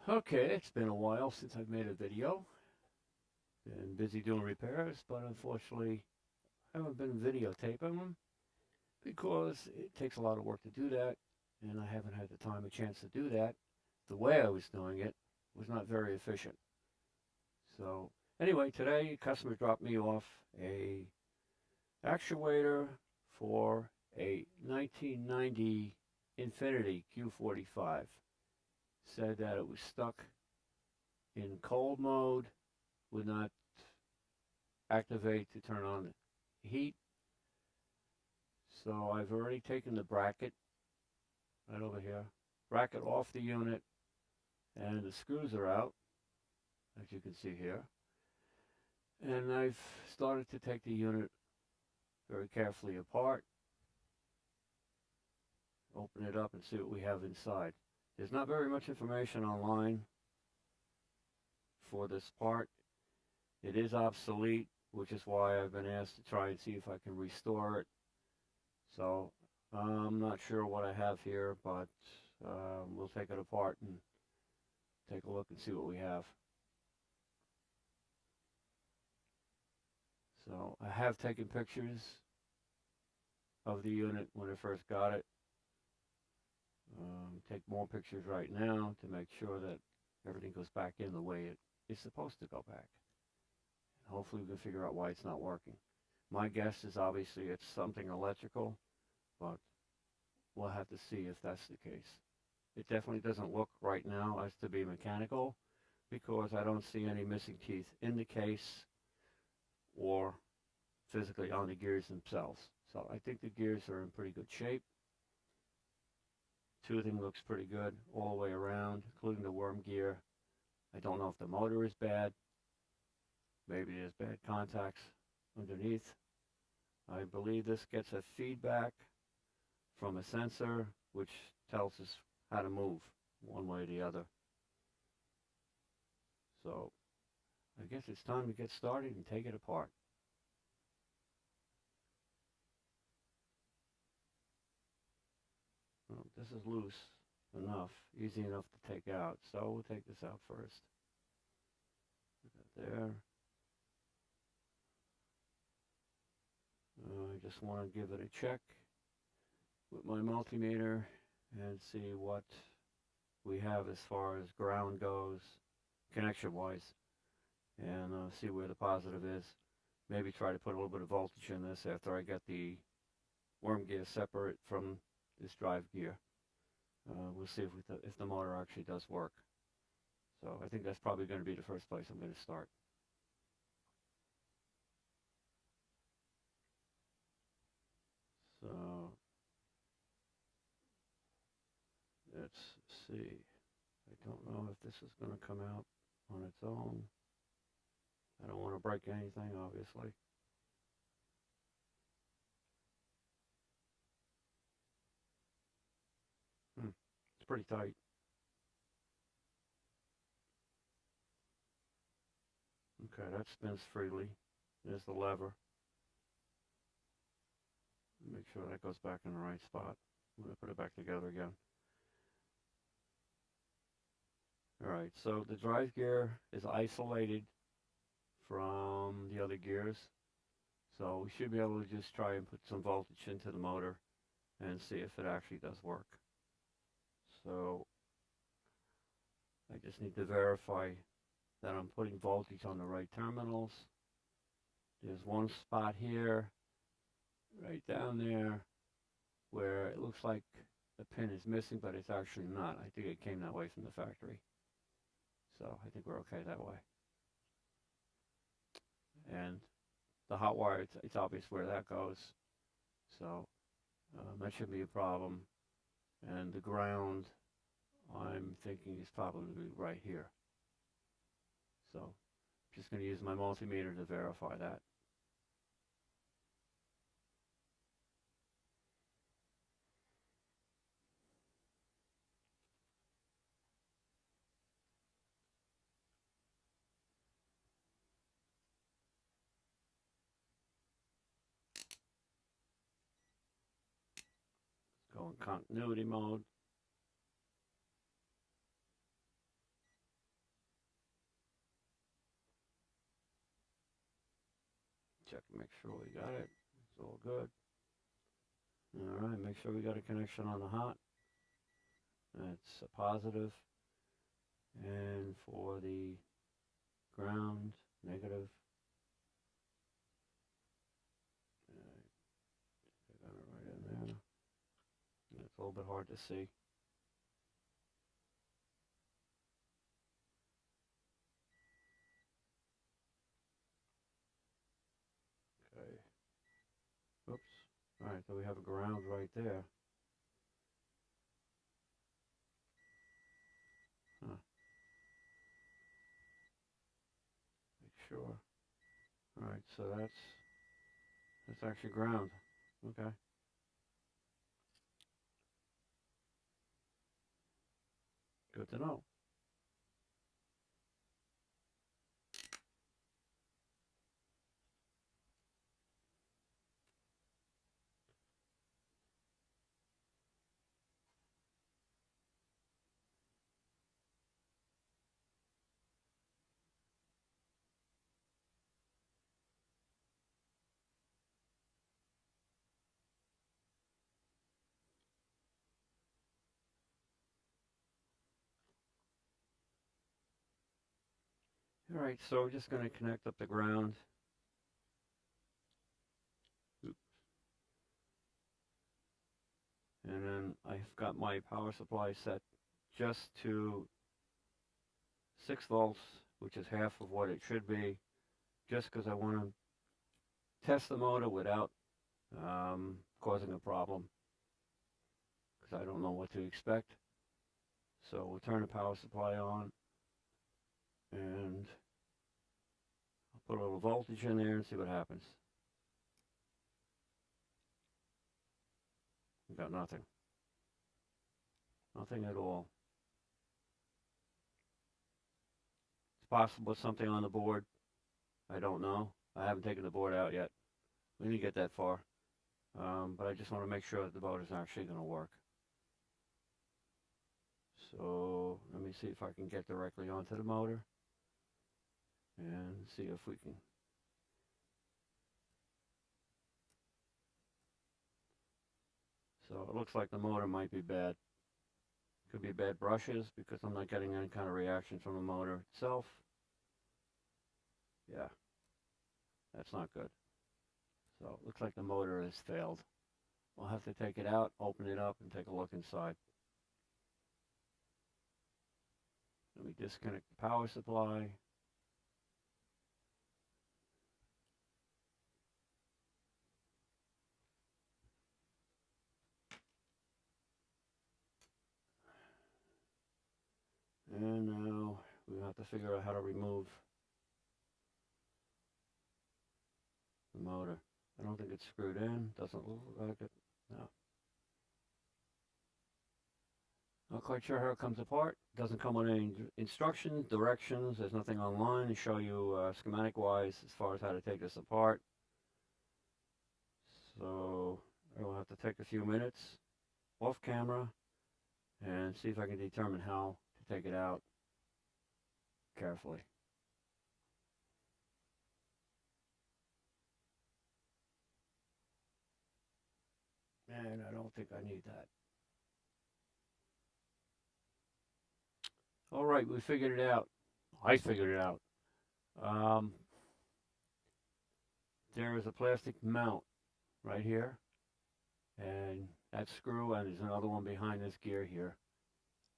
Okay, it's been a while since I've made a video. Been busy doing repairs, but unfortunately I haven't been videotaping them because it takes a lot of work to do that, and I haven't had the time or chance to do that. The way I was doing it was not very efficient. So anyway, today a customer dropped me off a actuator for a 1990 Infinity Q45. Said that it was stuck in cold mode, would not activate to turn on the heat. So I've already taken the bracket right over here, bracket off the unit, and the screws are out, as you can see here. And I've started to take the unit very carefully apart, open it up and see what we have inside. There's not very much information online for this part. It is obsolete, which is why I've been asked to try and see if I can restore it. So I'm not sure what I have here, but we'll take it apart and take a look and see what we have. So I have taken pictures of the unit when I first got it. Take more pictures right now to make sure that everything goes back in the way it is supposed to go back. And hopefully we can figure out why it's not working. My guess is obviously it's something electrical, but we'll have to see if that's the case. It definitely doesn't look right now as to be mechanical because I don't see any missing teeth in the case or physically on the gears themselves. So I think the gears are in pretty good shape. Toothing looks pretty good all the way around, including the worm gear. I don't know if the motor is bad. Maybe there's bad contacts underneath. I believe this gets a feedback from a sensor which tells us how to move one way or the other. So I guess it's time to get started and take it apart. Well, this is loose enough, easy enough to take out. So we'll take this out first. Put that there. I just want to give it a check with my multimeter and see what we have as far as ground goes, connection wise, and see where the positive is. Maybe try to put a little bit of voltage in this after I get the worm gear separate from this drive gear. We'll see if the motor actually does work. So I think that's probably going to be the first place I'm going to start. So let's see. I don't know if this is going to come out on its own. I don't want to break anything, obviously. It's pretty tight. Okay, that spins freely. There's the lever. Make sure that goes back in the right spot. I'm going to put it back together again. Alright, so the drive gear is isolated from the other gears. So we should be able to just try and put some voltage into the motor and see if it actually does work. So I just need to verify that I'm putting voltage on the right terminals. There's one spot here, right down there, where it looks like the pin is missing, but it's actually not. I think it came that way from the factory. So I think we're okay that way. And the hot wire, it's obvious where that goes. So that shouldn't be a problem. And the ground, I'm thinking is probably right here. So I'm just going to use my multimeter to verify that. Let's go in continuity mode. check and make sure we got it. It's all good. All right, make sure we got a connection on the hot. That's a positive. And for the ground, negative. I got it right in there. It's a little bit hard to see. Okay. Oops. All right, so we have a ground right there. Huh. Make sure. All right, so that's actually ground. Okay. Good to know. All right, so we're just going to connect up the ground. Oops. And then I've got my power supply set just to 6 volts, which is half of what it should be, just because I want to test the motor without causing a problem, because I don't know what to expect. So we'll turn the power supply on, and I'll put a little voltage in there and see what happens. We got nothing. Nothing at all. It's possible something on the board. I don't know. I haven't taken the board out yet. We didn't get that far. But I just want to make sure that the motor is actually going to work. So let me see if I can get directly onto the motor and see if we can. So it looks like the motor might be bad. Could be bad brushes because I'm not getting any kind of reaction from the motor itself. Yeah, that's not good. So it looks like the motor has failed. We'll have to take it out, open it up, and take a look inside. Let me disconnect the power supply. And now we have to figure out how to remove the motor. I don't think it's screwed in. Doesn't look like it. No. Not quite sure how it comes apart. Doesn't come with any instructions, directions. There's nothing online to show you schematic-wise as far as how to take this apart. So I will have to take a few minutes off camera and see if I can determine how to take it out carefully. And I don't think I need that. All right, we figured it out. I figured it out. There is a plastic mount right here, and that screw, and there's another one behind this gear here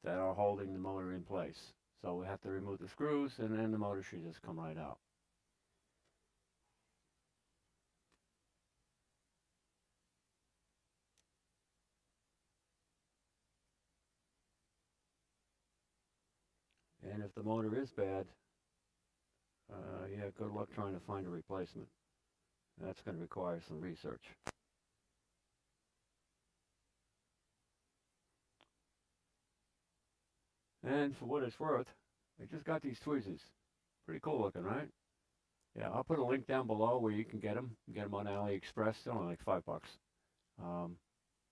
that are holding the motor in place. So we have to remove the screws, and then the motor should just come right out. And if the motor is bad, yeah, good luck trying to find a replacement. That's going to require some research. And for what it's worth, I just got these tweezers. Pretty cool looking, right? Yeah, I'll put a link down below where you can get them. You can get them on AliExpress. They're only like $5.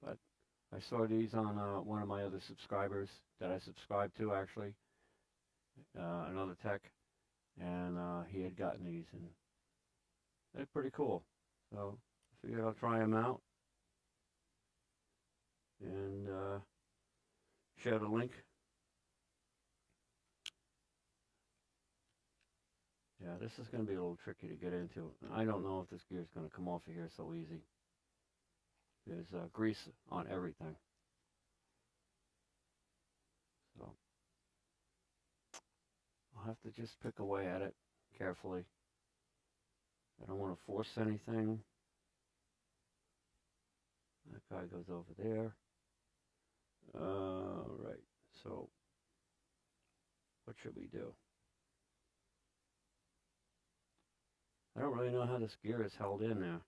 But I saw these on one of my other subscribers that I subscribe to, actually, another tech, and he had gotten these, and They're pretty cool. So I figured I'll try them out and share the link. Yeah, this is going to be a little tricky to get into. I don't know if this gear is going to come off of here so easy. There's grease on everything. So I'll have to just pick away at it carefully. I don't want to force anything. That guy goes over there. Right. So what should we do? I don't really know how this gear is held in there.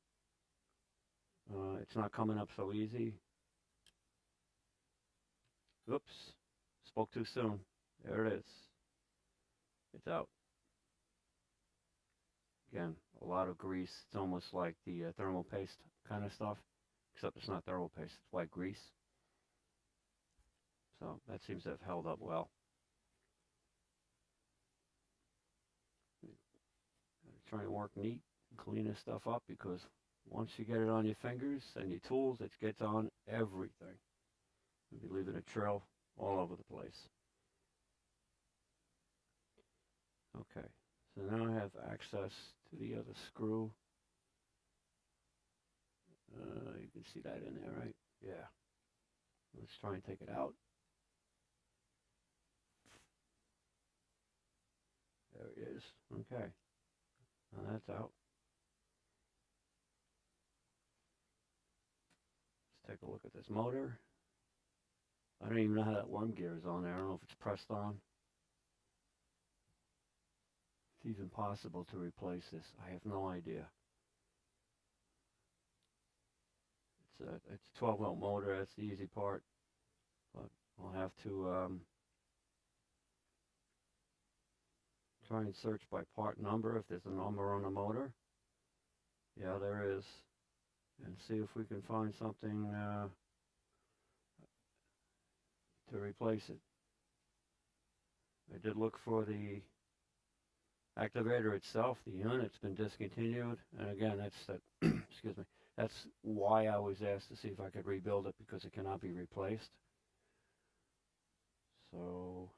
It's not coming up so easy. Oops. Spoke too soon. There it is. It's out. Again, a lot of grease. It's almost like the thermal paste kind of stuff, except it's not thermal paste, it's white grease. So that seems to have held up well. Gotta try and work neat and clean this stuff up, because once you get it on your fingers and your tools, it gets on everything. You'll be leaving a trail all over the place. Okay, so now I have access to the other screw. You can see that in there, right? Yeah. Let's try and take it out. There it is. Okay. Now that's out. Let's take a look at this motor. I don't even know how that worm gear is on there. I don't know if it's pressed on. It's even possible to replace this. I have no idea. It's a 12-volt motor. That's the easy part. But I'll have to try and search by part number if there's a number on the motor. Yeah, there is. And see if we can find something to replace it. I did look for the activator itself. The unit's been discontinued, and again, that's that. Excuse me. That's why I was asked to see if I could rebuild it, because it cannot be replaced. So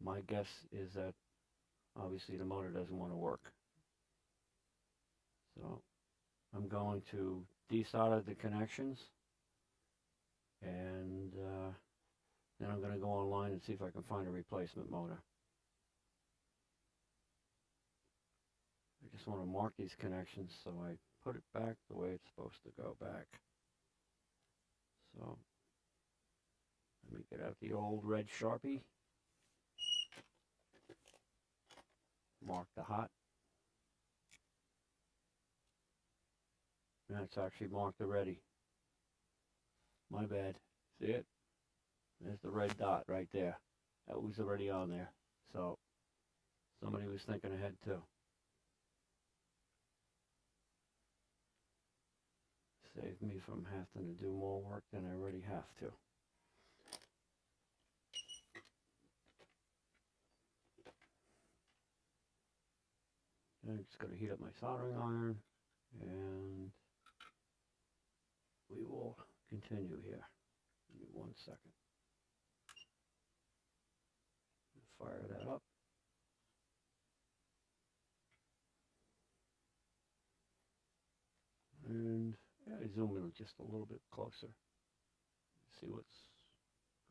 my guess is that obviously the motor doesn't want to work. So I'm going to desolder the connections, and then I'm going to go online and see if I can find a replacement motor. I just want to mark these connections so I put it back the way it's supposed to go back. So let me get out the old red Sharpie. Mark the hot. That's actually marked already. My bad. See it? There's the red dot right there. That was already on there. So somebody was thinking ahead too. Save me from having to do more work than I already have to. I'm just going to heat up my soldering iron, and we will continue here. Give me 1 second. Fire that up. And yeah, I zoom in just a little bit closer. See what's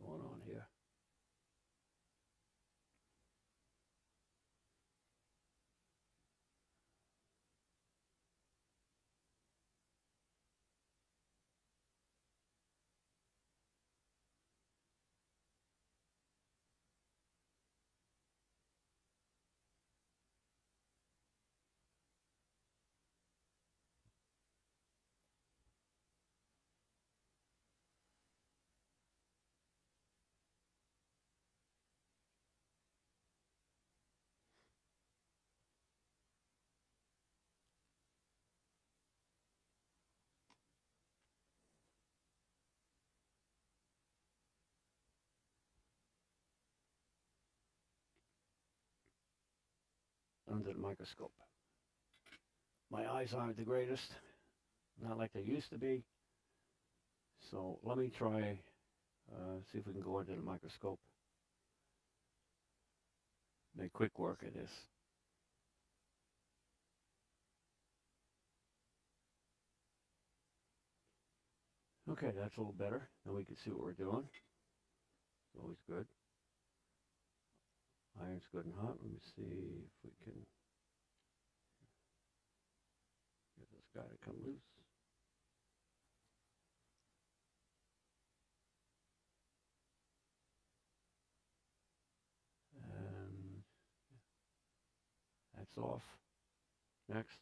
going on here. Under the microscope. my eyes aren't the greatest, not like they used to be. So let me try, see if we can go under the microscope. Make quick work of this. Okay, that's a little better. Now we can see what we're doing. It's always good. Iron's good and hot. Let me see if we can get this guy to come loose. And that's off. Next.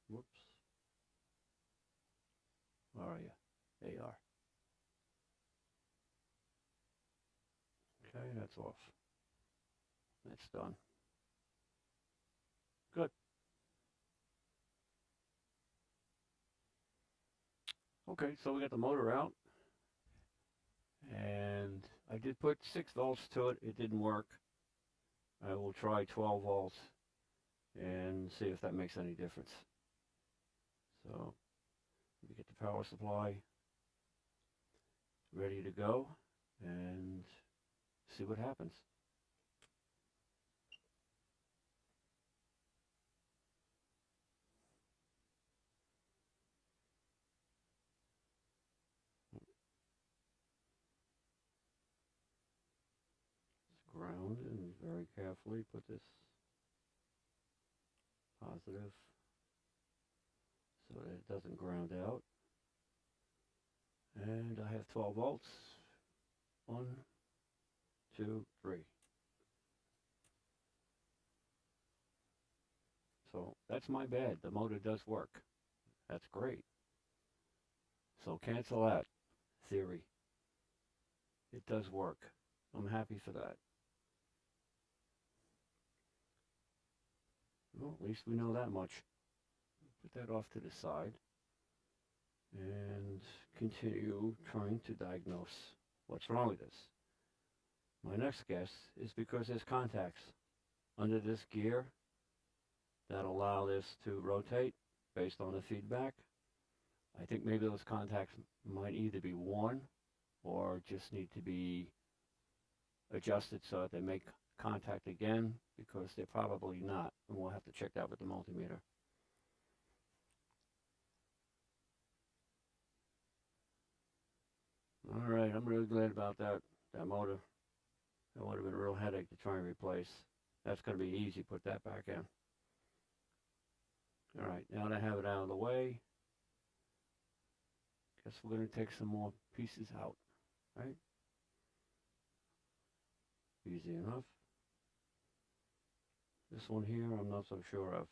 Whoops. Where are you? There you are. Okay, that's off. That's done. Good. Okay, so we got the motor out. And I did put 6 volts to it. It didn't work. I will try 12 volts and see if that makes any difference. So we get the power supply ready to go and see what happens. It's ground, and very carefully put this positive so that it doesn't ground out. And I have 12 volts. 1, 2, 3. So that's my bad. The motor does work. That's great. So cancel that theory. It does work. I'm happy for that. Well, at least we know that much. Put that off to the side and continue trying to diagnose what's wrong with this. My next guess is because there's contacts under this gear that allow this to rotate based on the feedback. I think maybe those contacts might either be worn or just need to be adjusted so that they make contact again, because they're probably not, and we'll have to check that with the multimeter. All right, I'm really glad about that motor. That would have been a real headache to try and replace. That's going to be easy. Put that back in. All right, now that I have it out of the way, guess we're going to take some more pieces out, right? Easy enough. This one here, I'm not so sure of.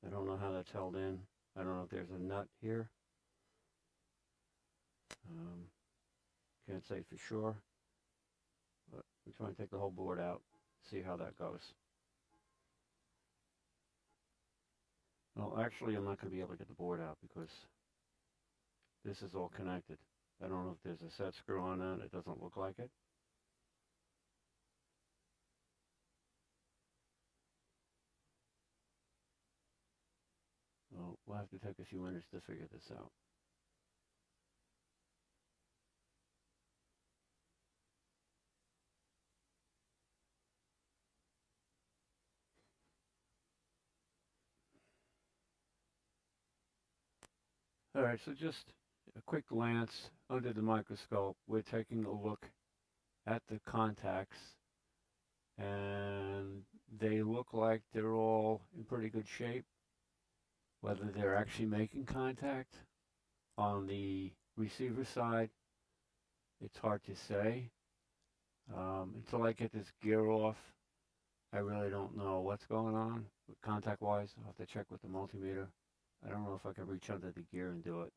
I don't know how that's held in. I don't know if there's a nut here. Can't say for sure, but I'm trying to take the whole board out, see how that goes. Well, actually, I'm not going to be able to get the board out because this is all connected. I don't know if there's a set screw on that. It doesn't look like it. Well, we'll have to take a few minutes to figure this out. All right, so just a quick glance under the microscope. We're taking a look at the contacts, and they look like they're all in pretty good shape. Whether they're actually making contact on the receiver side, it's hard to say. Until I get this gear off, I really don't know what's going on contact-wise. I'll have to check with the multimeter. I don't know if I can reach under the gear and do it.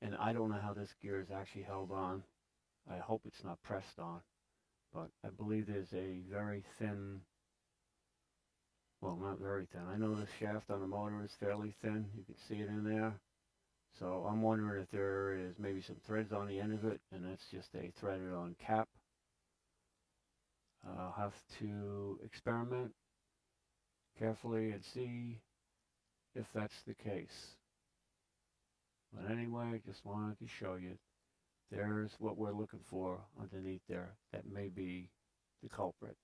And I don't know how this gear is actually held on. I hope it's not pressed on. But I believe there's a very thin, well, not very thin. I know the shaft on the motor is fairly thin. You can see it in there. So I'm wondering if there is maybe some threads on the end of it, and that's just a threaded on cap. I'll have to experiment carefully and see if that's the case. But anyway, I just wanted to show you there's what we're looking for underneath there. That may be the culprit.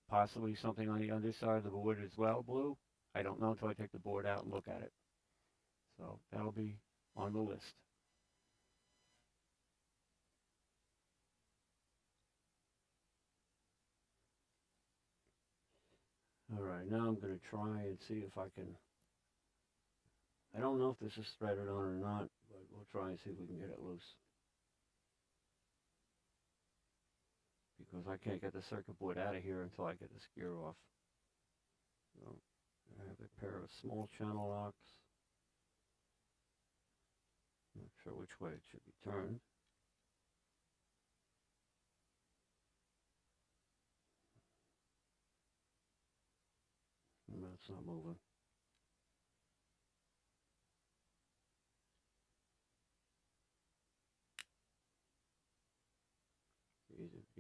Possibly something on the underside of the board as well, blue. I don't know until I take the board out and look at it. So that'll be on the list. All right, now I'm going to try and see if I can. I don't know if this is threaded on or not, but we'll try and see if we can get it loose. Because I can't get the circuit board out of here until I get this gear off. So I have a pair of small channel locks. Not sure which way it should be turned. No, it's not moving.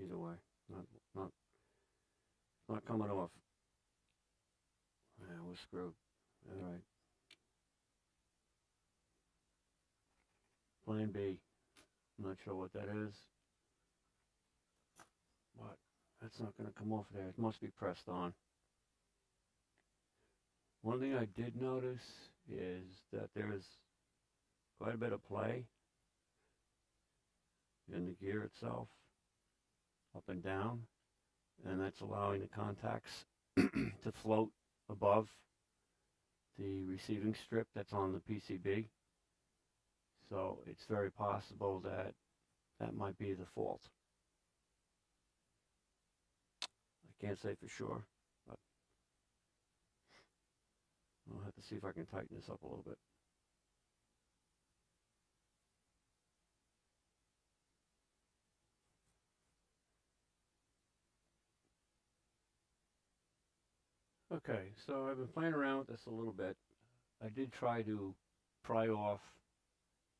Either way, not coming off. Yeah, we're screwed. All right. Plan B. I'm not sure what that is, but that's not going to come off there. It must be pressed on. One thing I did notice is that there's quite a bit of play in the gear itself, up and down, and that's allowing the contacts to float above the receiving strip that's on the PCB. So it's very possible that that might be the fault. I can't say for sure, but I'll have to see if I can tighten this up a little bit. Okay, so I've been playing around with this a little bit. I did try to pry off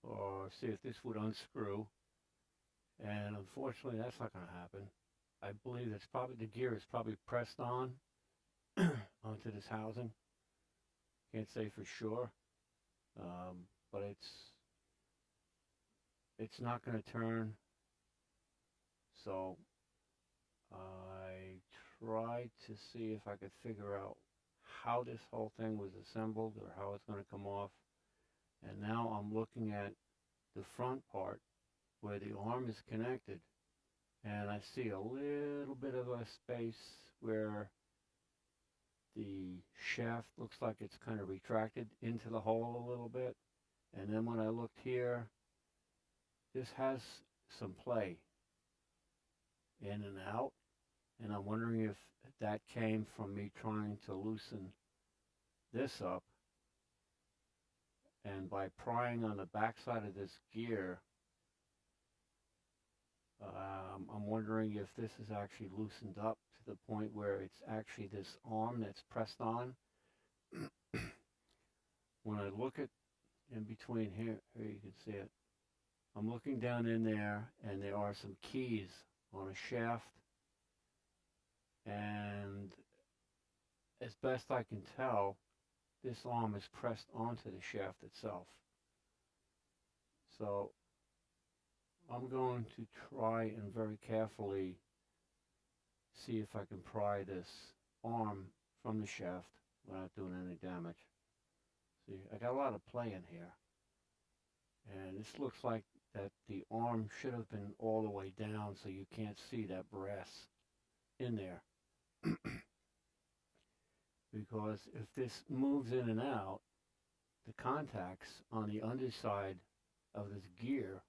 or see if this would unscrew, and unfortunately that's not going to happen. I believe it's probably, the gear is probably pressed on onto this housing. Can't say for sure, but it's not going to turn. So I tried to see if I could figure out how this whole thing was assembled or how it's going to come off. And now I'm looking at the front part where the arm is connected, and I see a little bit of a space where the shaft looks like it's kind of retracted into the hole a little bit. And then when I looked here, this has some play in and out, and I'm wondering if that came from me trying to loosen this up, and by prying on the backside of this gear, I'm wondering if this is actually loosened up to the point where it's actually this arm that's pressed on. When I look at in between here you can see it, I'm looking down in there, and there are some keys on a shaft, and as best I can tell, this arm is pressed onto the shaft itself. So I'm going to try and very carefully see if I can pry this arm from the shaft without doing any damage. See, I got a lot of play in here, and this looks like that the arm should have been all the way down so you can't see that brass in there. Because if this moves in and out, the contacts on the underside of this gear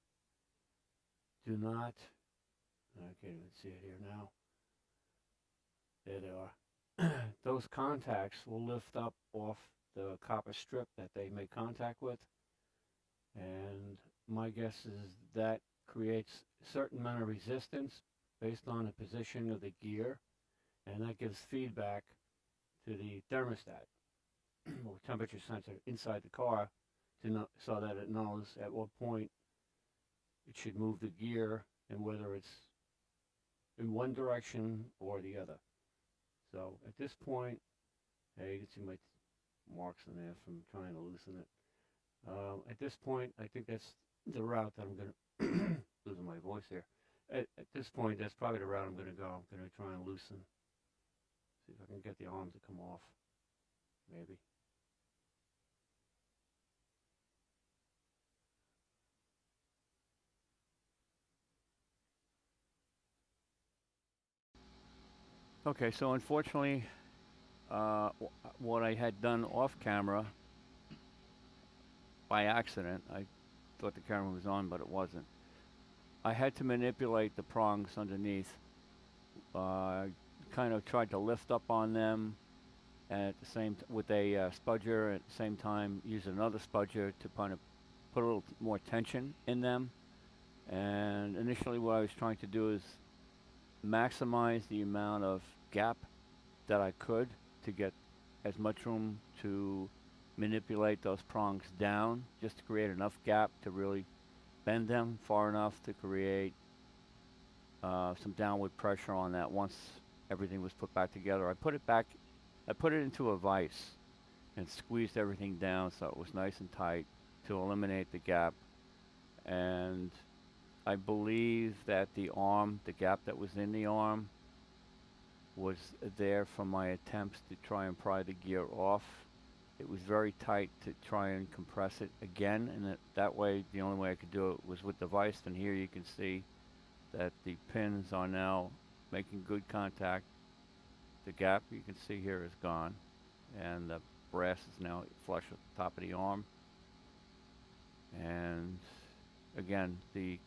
do not, I can't even see it here now. There they are. Those contacts will lift up off the copper strip that they make contact with, and my guess is that creates a certain amount of resistance based on the position of the gear, and that gives feedback to the thermostat or temperature sensor inside the car so that it knows at what point it should move the gear and whether it's in one direction or the other. So at this point, hey, you can see my marks in there from trying to loosen it. At this point, I think that's the route that I'm going to, losing my voice here. At this point, that's probably the route I'm going to go. I'm going to try and loosen, see if I can get the arm to come off, maybe. Okay, so unfortunately, what I had done off camera by accident, I thought the camera was on, but it wasn't. I had to manipulate the prongs underneath. Kind of tried to lift up on them, and at the same with a spudger. At the same time, use another spudger to kind of put a little more tension in them. And initially, what I was trying to do is maximize the amount of gap that I could to get as much room to manipulate those prongs down, just to create enough gap to really bend them far enough to create some downward pressure on that once everything was put back together. I put it into a vise and squeezed everything down so it was nice and tight to eliminate the gap. And I believe that the gap that was in the arm was there from my attempts to try and pry the gear off. It was very tight to try and compress it again, and that way, the only way I could do it was with the vise. And here you can see that the pins are now making good contact. The gap you can see here is gone, and the brass is now flush with the top of the arm. And again, the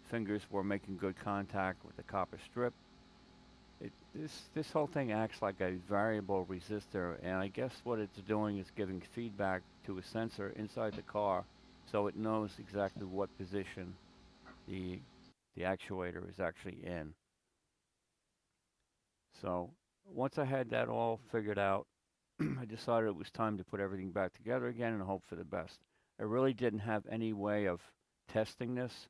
fingers were making good contact with the copper strip. This whole thing acts like a variable resistor, and I guess what it's doing is giving feedback to a sensor inside the car, so it knows exactly what position the actuator is actually in. So once I had that all figured out, I decided it was time to put everything back together again and hope for the best. I really didn't have any way of testing this.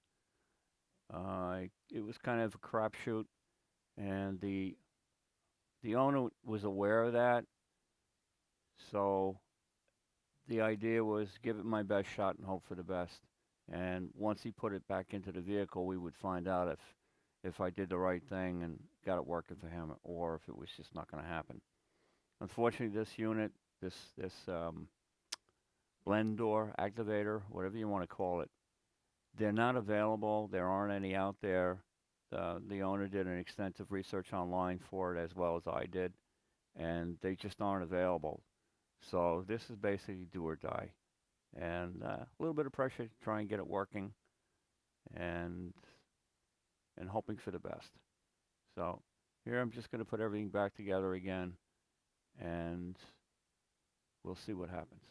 It was kind of a crapshoot, and the owner was aware of that. So the idea was give it my best shot and hope for the best. And once he put it back into the vehicle, we would find out if I did the right thing and got it working for him, or if it was just not going to happen. Unfortunately, this unit, this blend door activator, whatever you want to call it, they're not available. There aren't any out there. The owner did an extensive research online for it, as well as I did, and they just aren't available. So this is basically do or die, and a little bit of pressure to try and get it working, and hoping for the best. So here I'm just going to put everything back together again, and we'll see what happens.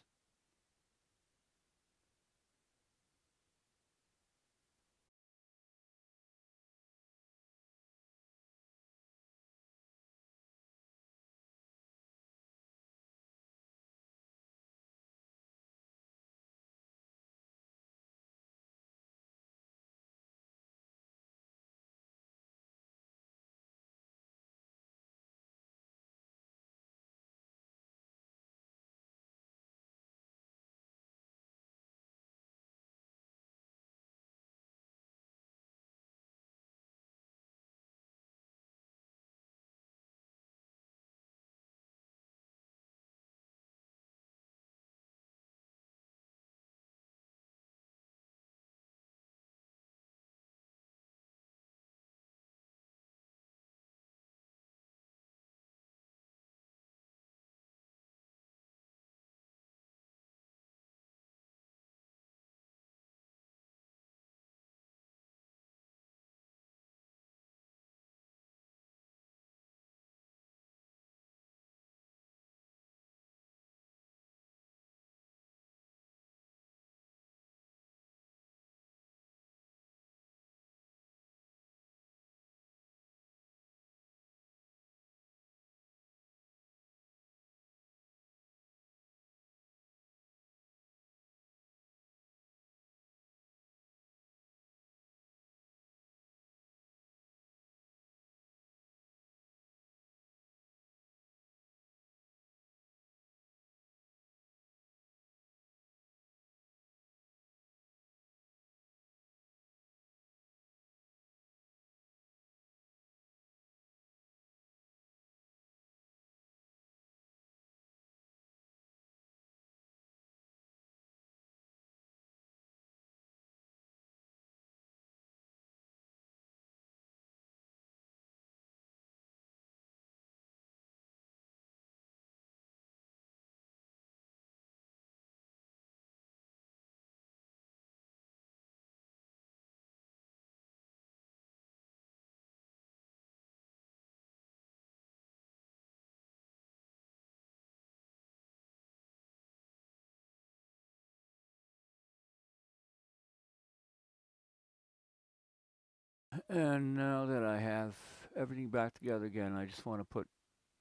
And now that I have everything back together again, I just want to put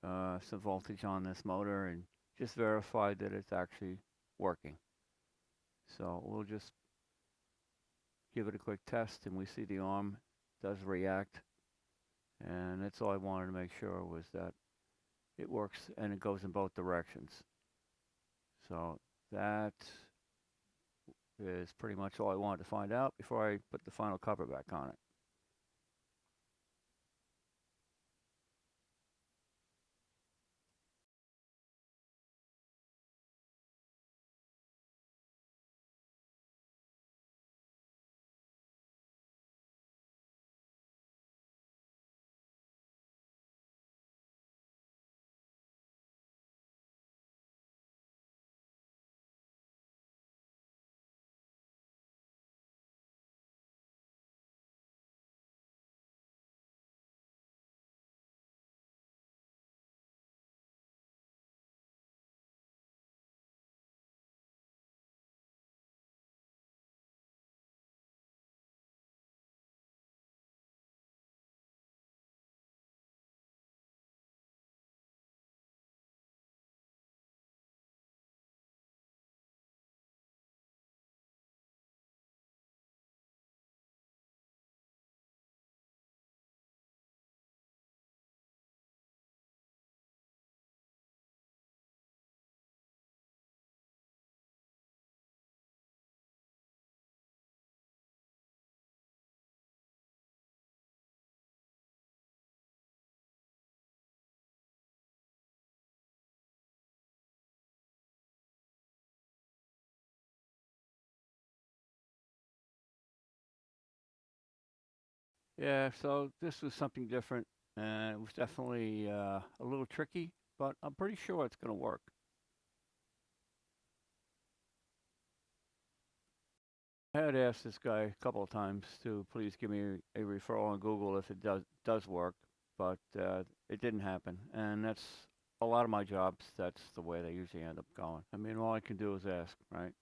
some voltage on this motor and just verify that it's actually working. So we'll just give it a quick test, and we see the arm does react. And that's all I wanted to make sure was that it works and it goes in both directions. So that is pretty much all I wanted to find out before I put the final cover back on it. Yeah, so this was something different, and it was definitely a little tricky, but I'm pretty sure it's going to work. I had asked this guy a couple of times to please give me a referral on Google if it does work, but it didn't happen, and that's a lot of my jobs. That's the way they usually end up going. I mean, all I can do is ask, right?